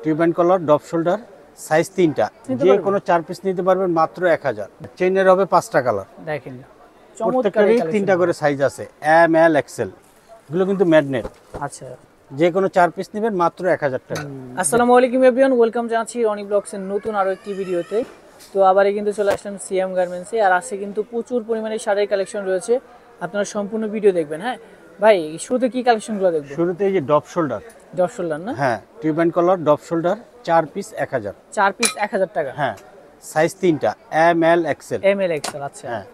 Tube and collar, drop shoulder, size 3টা, যে কোনো 4 পিস নিতে পারবেন মাত্র 1000। চেইনের হবে 5টা কালার। দেখেন প্রত্যেকটারই 3টা করে সাইজ আছে, এম এল এক্সেল। এগুলো কিন্তু ম্যাগনেট। আচ্ছা, যে কোনো 4 পিস নেবেন মাত্র 1000 টাকা। আসসালামু আলাইকুম এভরিওয়ান, ওয়েলকাম জানাচ্ছি রনি ব্লগস এর নতুন আরো একটি ভিডিওতে। তো আবারই কিন্তু চলে আসলাম সিএম গার্মেন্টসে, আর আজকে কিন্তু প্রচুর পরিমাণে শাড়ির কালেকশন রয়েছে। আপনারা সম্পূর্ণ ভিডিও দেখবেন। হ্যাঁ ভাই, শুরুতে কি কালেকশনগুলো দেখবো? শুরুতে এই যে ডপ শোল্ডার। ডপ শোল্ডার না? হ্যাঁ, tube and collar, drop shoulder, 4 piece 1000। 4 piece 1000 টাকা। হ্যাঁ, সাইজ 3টা, M L XL. M L XL. আচ্ছা, হ্যাঁ,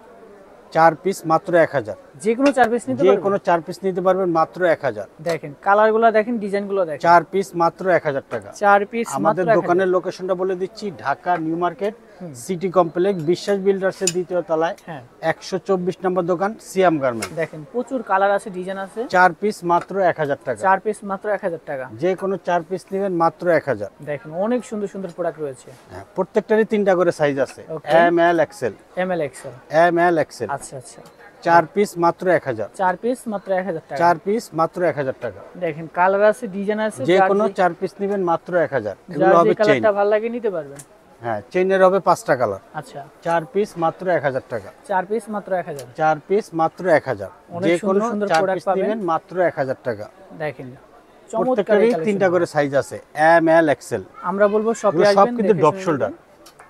4 পিস মাত্র 1000। যে কোনো 4 পিস নিতে যে পারবেন? কোনো 4 পিস নিতে পারবেন মাত্র 1000। দেখেন কালারগুলো, দেখেন ডিজাইনগুলো, দেখেন 4 পিস মাত্র 1000 টাকা। 4 পিস আমাদের মাত্র 1000। দোকানের লোকেশনটা বলে দিচ্ছি, Dhaka new market city complex, Biswas builders এর দ্বিতীয় তলায়, হ্যাঁ 124 নম্বর দোকান, সিয়াম গার্মেন্টস। দেখেন প্রচুর কালার আছে, ডিজাইন আছে। 4 পিস মাত্র 1000 টাকা। 4 পিস মাত্র 1000 টাকা। যে কোনো 4 পিস নেবেন মাত্র 1000। দেখেন অনেক সুন্দর সুন্দর প্রোডাক্ট রয়েছে। হ্যাঁ, প্রত্যেকটারই 3টা করে সাইজ আছে, M L XL. M L XL. M L XL. আচ্ছা আচ্ছা, 4 পিস মাত্র 1000। 4 পিস মাত্র 1000 টাকা। 4 পিস মাত্র 1000 টাকা। দেখেন কালার আছে, ডিজাইন আছে। যে কোনো 4 পিস নেবেন মাত্র 1000। এগুলো যার হবে যে চেইন। কালারটা ভালো লাগে নিতে পারবেন। হ্যাঁ, চেইনের হবে 5টা কালার। আচ্ছা, 4 পিস মাত্র 1000 টাকা। 4 পিস মাত্র 1000। 4 পিস মাত্র 1000। অনেক যে সুন্দর কোনো সুন্দর 4 প্রোডাক্ট পিস পাবেন। নেবেন মাত্র 1000 টাকা। দেখেন চমৎকার প্রত্যেকটারই কালেকশন। 3টা করে সাইজ আছে, এম এল এক্সেল। আমরা বলবো শপে এগুলো সব আসবেন। কিন্তু ডপ শোল্ডার।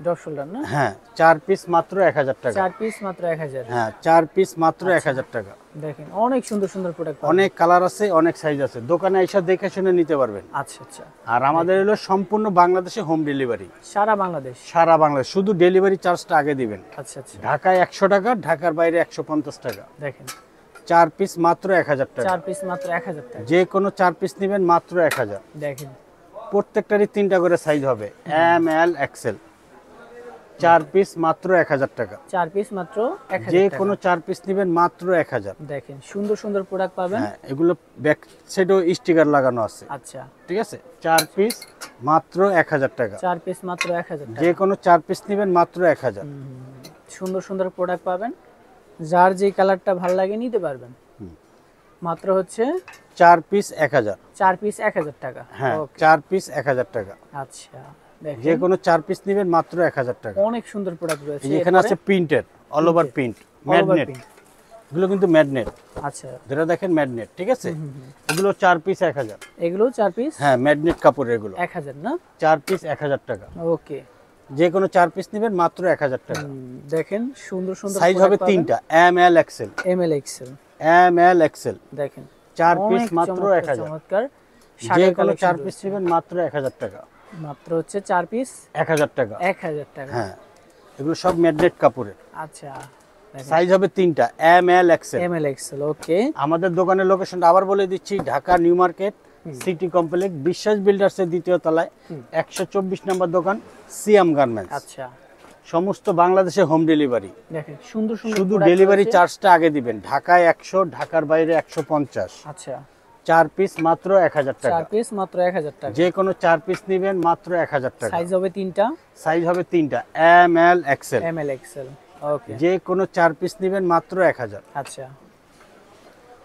ডপ শোল্ডার না? হ্যাঁ, 4 পিস মাত্র 1000 টাকা। 4 পিস মাত্র 1000। হ্যাঁ, 4 পিস মাত্র 1000 টাকা। দেখেন অনেক সুন্দর সুন্দর প্রোডাক্ট পাবেন। অনেক কালার আছে, অনেক সাইজ আছে, দোকানে এসে দেখে শুনে নিতে পারবেন। আচ্ছা আচ্ছা, আর আমাদের হলো সম্পূর্ণ বাংলাদেশে হোম ডেলিভারি। সারা বাংলাদেশ? সারা বাংলাদেশ, শুধু ডেলিভারি চার্জটা আগে দিবেন। আচ্ছা আচ্ছা, ঢাকায় 100 টাকা, ঢাকার বাইরে 150 টাকা। দেখেন 4 পিস মাত্র 1000 টাকা। 4 পিস মাত্র 1000 টাকা। যে কোনো 4 পিস নেবেন মাত্র 1000। দেখেন প্রত্যেকটারই 3টা করে সাইজ হবে, এম এল এক্সেল। 4 পিস মাত্র 1000 টাকা। 4 পিস মাত্র 1000 যে টাকা। কোনো 4 পিস নেবেন মাত্র 1000। দেখেন সুন্দর সুন্দর প্রোডাক্ট পাবেন। হ্যাঁ, এগুলো ব্যাক সাইডেও স্টিকার লাগানো আছে। আচ্ছা, ঠিক আছে, 4 পিস মাত্র 1000 টাকা। 4 পিস মাত্র 1000 টাকা। যে কোনো 4 পিস নেবেন মাত্র 1000। সুন্দর সুন্দর প্রোডাক্ট পাবেন, যার যে কালারটা ভালো লাগে নিতে পারবেন। মাত্র হচ্ছে 4 পিস 1000। 4 পিস 1000 টাকা। হ্যাঁ, ওকে, 4 পিস 1000 টাকা। আচ্ছা দেখেন যে কোনো 4 পিস নেবেন মাত্র 1000 টাকা। অনেক সুন্দর প্রোডাক্ট রয়েছে। এই যে এখানে আছে printed, all over print, magnet. এগুলো কিন্তু ম্যাগনেট। আচ্ছা, যেটা দেখেন ম্যাগনেট। ঠিক আছে, এগুলো 4 পিস 1000। এগুলো 4 পিস? হ্যাঁ, ম্যাগনেট কাপড় এগুলো 1000 না? 4 পিস 1000 টাকা। ওকে, যে কোনো 4 পিস নেবেন মাত্র 1000 টাকা। দেখেন সুন্দর সুন্দর সাইজ হবে 3টা, M L XL. M L XL. M L XL. দেখেন 4 পিস অনেক মাত্র চমৎকার 1000। চমৎকার যে শাড়ির কোনো 4 কালেকশন পিস রয়েছে। নেবেন মাত্র 1000 টাকা। মাত্র হচ্ছে 4 পিস 1000 টাকা। 1000 টাকা। হ্যাঁ, এগুলো সব ম্যাগনেট কাপড়ের। আচ্ছা, সাইজ হবে 3টা, M L XL. M L XL. Okay, আমাদের দোকানের লোকেশনটা আবার বলে দিচ্ছি, Dhaka new market city complex, Biswas builders এর দ্বিতীয় তলায়, 124 নম্বর দোকান, সিয়াম গার্মেন্টস। আচ্ছা সমস্ত বাংলাদেশে হোম ডেলিভারি। দেখেন সুন্দর সুন্দর শুধু product ডেলিভারি রয়েছে। চার্জটা আগে দিবেন। ঢাকায় 100, ঢাকার বাইরে 150। আচ্ছা, 4 পিস মাত্র 1000 টাকা। 4 পিস মাত্র 1000 টাকা। যে কোনো 4 পিস নেবেন মাত্র 1000 টাকা। সাইজ হবে 3টা, সাইজ হবে 3টা, M L XL. M L XL. Okay, যে কোনো 4 পিস নেবেন মাত্র 1000। আচ্ছা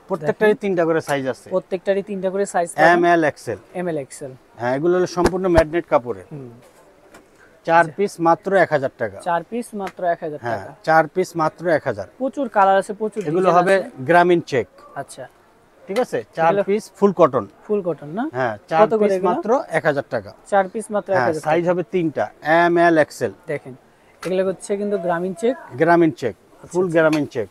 প্রত্যেকটারই 3টা করে সাইজ আছে, প্রত্যেকটারই 3টা করে size M L XL. M L XL. হ্যাঁ, এগুলো হলো সম্পূর্ণ ম্যাগনেট কাপড়ের। 4 পিস মাত্র 1000 টাকা। 4 পিস মাত্র 1000 হ্যাঁ, টাকা। 4 পিস মাত্র 1000। প্রচুর কালার আছে, প্রচুর এগুলো design হবে আছে। গ্রামীণ চেক। আচ্ছা, ঠিক আছে, 4 এগুলো- পিস ফুল কটন। ফুল কটন না? হ্যাঁ, 4 কত করে পিস এগুলো? মাত্র 1000 টাকা। 4 পিস মাত্র হ্যাঁ, 1000 সাইজ টাকা। হবে 3টা, এম এল এক্সেল। দেখেন এগুলো হচ্ছে কিন্তু গ্রামীণ চেক। গ্রামীণ চেক, ফুল গ্রামীণ চেক।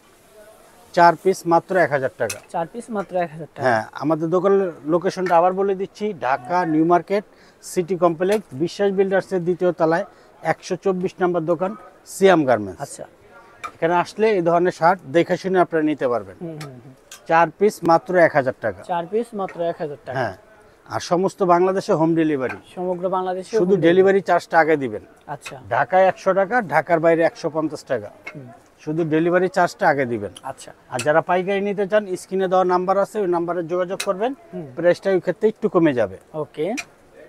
4 পিস মাত্র 1000 টাকা। 4 পিস মাত্র 1000 টাকা। হ্যাঁ, আমাদের দোকানের লোকেশনটা আবার বলে দিচ্ছি, Dhaka new market city complex, Biswas builders এর দ্বিতীয় তলায়, 124 নম্বর দোকান, সিয়াম গার্মেন্টস। আচ্ছা, এখানে আসলে এই ধরনের শার্ট দেখে শুনে আপনারা নিতে পারবেন। 4 পিস মাত্র 1000 টাকা। 4 পিস মাত্র 1000 টাকা। হ্যাঁ, আর সমস্ত বাংলাদেশে হোম ডেলিভারি। সমগ্র বাংলাদেশে শুধু home ডেলিভারি চার্জটা আগে দিবেন। delivery। আচ্ছা ঢাকায় 100 টাকা, ঢাকার বাইরে 150 টাকা। শুধু ডেলিভারি চার্জটা আগে দিবেন। আচ্ছা, আর যারা পাইকারি নিতে চান, স্ক্রিনে দেওয়া নাম্বার আছে, ওই নাম্বারে যোগাযোগ করবেন। প্রাইসটা ওই ক্ষেত্রে একটু কমে যাবে। ওকে,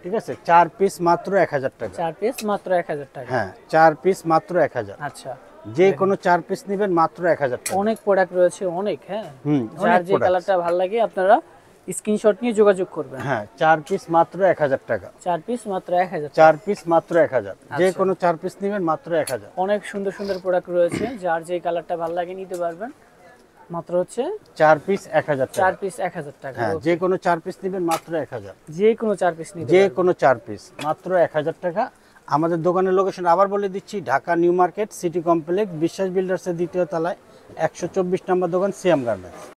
ঠিক আছে, 4 পিস মাত্র 1000 টাকা। 4 পিস মাত্র 1000 টাকা। হ্যাঁ, 4 পিস মাত্র 1000। আচ্ছা, যে কোনো 4 পিস নেবেন মাত্র 1000 টাকা। অনেক প্রোডাক্ট রয়েছে, অনেক। হ্যাঁ, হুম, যার যে product। কালারটা ভালো লাগে আপনারা স্ক্রিনশট নিয়ে যোগাযোগ করবেন। হ্যাঁ 4 পিস মাত্র 1000 টাকা। 4 পিস মাত্র 1000। 4 পিস মাত্র 1000, যে কোনো 4 পিস নেবেন মাত্র 1000। অনেক সুন্দর সুন্দর প্রোডাক্ট রয়েছে, যার যে কালারটা ভালো লাগে নিতে পারবেন। মাত্র হচ্ছে 4 পিস 1000 টাকা। 4 পিস 1000 টাকা। হ্যাঁ যে কোনো 4 পিস নেবেন মাত্র 1000। যে কোনো 4 পিস নিতে যে পারবেন। কোনো 4 পিস মাত্র 1000 টাকা। আমাদের দোকানের লোকেশন আবার বলে দিচ্ছি, Dhaka new market city complex বিশ্বাস বিল্ডার্সের দ্বিতীয় তলায় 124 নম্বর দোকান সিয়াম গার্মেন্টস।